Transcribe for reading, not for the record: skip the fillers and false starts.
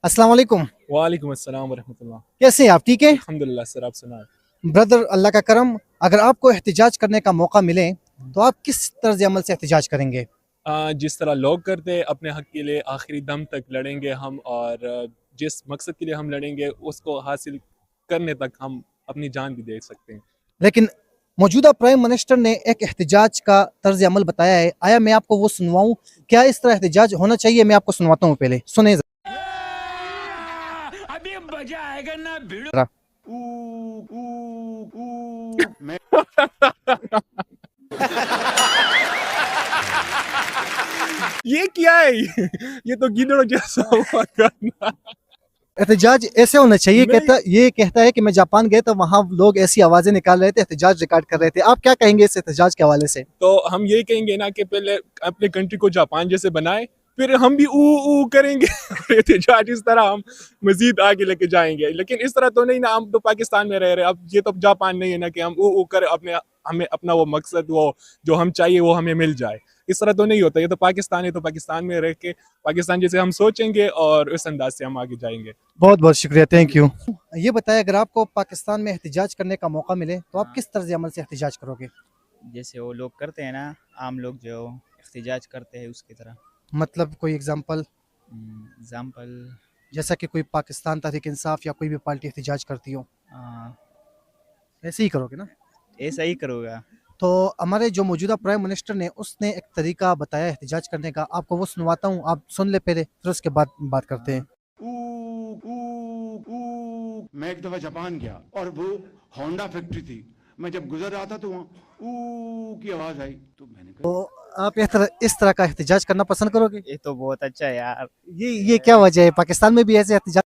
अस्सलाम वालेकुम। वालेकुम अस्सलाम वरहमतुल्लाह। कैसे हैं आप, ठीक हैं? अल्हम्दुलिल्लाह सर, आप सुनाएं। ब्रदर अल्लाह का करम, अगर आपको एहतिजाज करने का मौका मिले तो आप किस तर्ज अमल से एहतिजाज करेंगे? जिस तरह लोग करते हैं अपने हक के लिए आखिरी दम तक लड़ेंगे हम, और जिस मकसद के लिए हम लड़ेंगे उसको हासिल करने तक हम अपनी जान भी दे सकते हैं। लेकिन मौजूदा प्राइम मिनिस्टर ने एक एहतिजाज का तर्ज अमल बताया है, आया मैं आपको वो सुनवाऊं? क्या इस तरह एहतिजाज होना चाहिए? मैं आपको सुनवाता हूँ, पहले सुने अभी मजा आएगा ना भिड़ो। जरा। ये क्या है? ये तो गिदड़ों जैसा हुआ करना। एहतिजाज ऐसे होना चाहिए। नहीं। कहता है कि मैं जापान गया तो वहाँ लोग ऐसी आवाजें निकाल रहे थे, एहतिजाज रिकॉर्ड कर रहे थे। आप क्या कहेंगे इस एहतिजाज के हवाले से? तो हम यही कहेंगे ना कि पहले अपने कंट्री को जापान जैसे बनाए, फिर हम भी ऊ करेंगे और एहतिजाज इस तरह हम मजीद आगे लेके जाएंगे। लेकिन इस तरह तो नहीं ना, हम तो पाकिस्तान में रह रहे हैं। अब ये तो जापान नहीं है ना कि हम ऊ कर अपने हमें अपना वो मकसद, वो जो हम चाहिए वो हमें मिल जाए। इस तरह तो नहीं होता। ये तो पाकिस्तान है, तो पाकिस्तान में रह के पाकिस्तान जैसे हम सोचेंगे और उस अंदाज से हम आगे जाएंगे। बहुत बहुत शुक्रिया, थैंक यू। ये बताएं, अगर आपको पाकिस्तान में एहतिजाज करने का मौका मिले तो आप किस तर्ज अमल से एहतिजाज करोगे? जैसे वो लोग करते हैं ना, आम लोग जो एहतिजाज करते हैं उसकी तरह। मतलब कोई एग्जांपल? एग्जाम्पल जैसा कि कोई पाकिस्तान तहरीक इंसाफ या कोई भी पार्टी एहतिजाज करती हो, ऐसे ही करोगे ना? ऐसा ही करूँगा। तो हमारे जो मौजूदा प्राइम मिनिस्टर ने उसने एक तरीका बताया एहतिजाज करने का, आपको वो सुनवाता हूँ, आप सुन ले पहले, फिर उसके बाद बात करते हैं। मैं एक दफा जापान गया और वो होंडा फैक्ट्री थी। मैं जब गुजर रहा था तो वहाँ ऊ की आवाज आई, तो मैंने कहा तो आप इस तरह का एहतिजाज करना पसंद करोगे? ये तो बहुत अच्छा है यार। ये क्या वजह है? पाकिस्तान में भी ऐसे एहतिजाज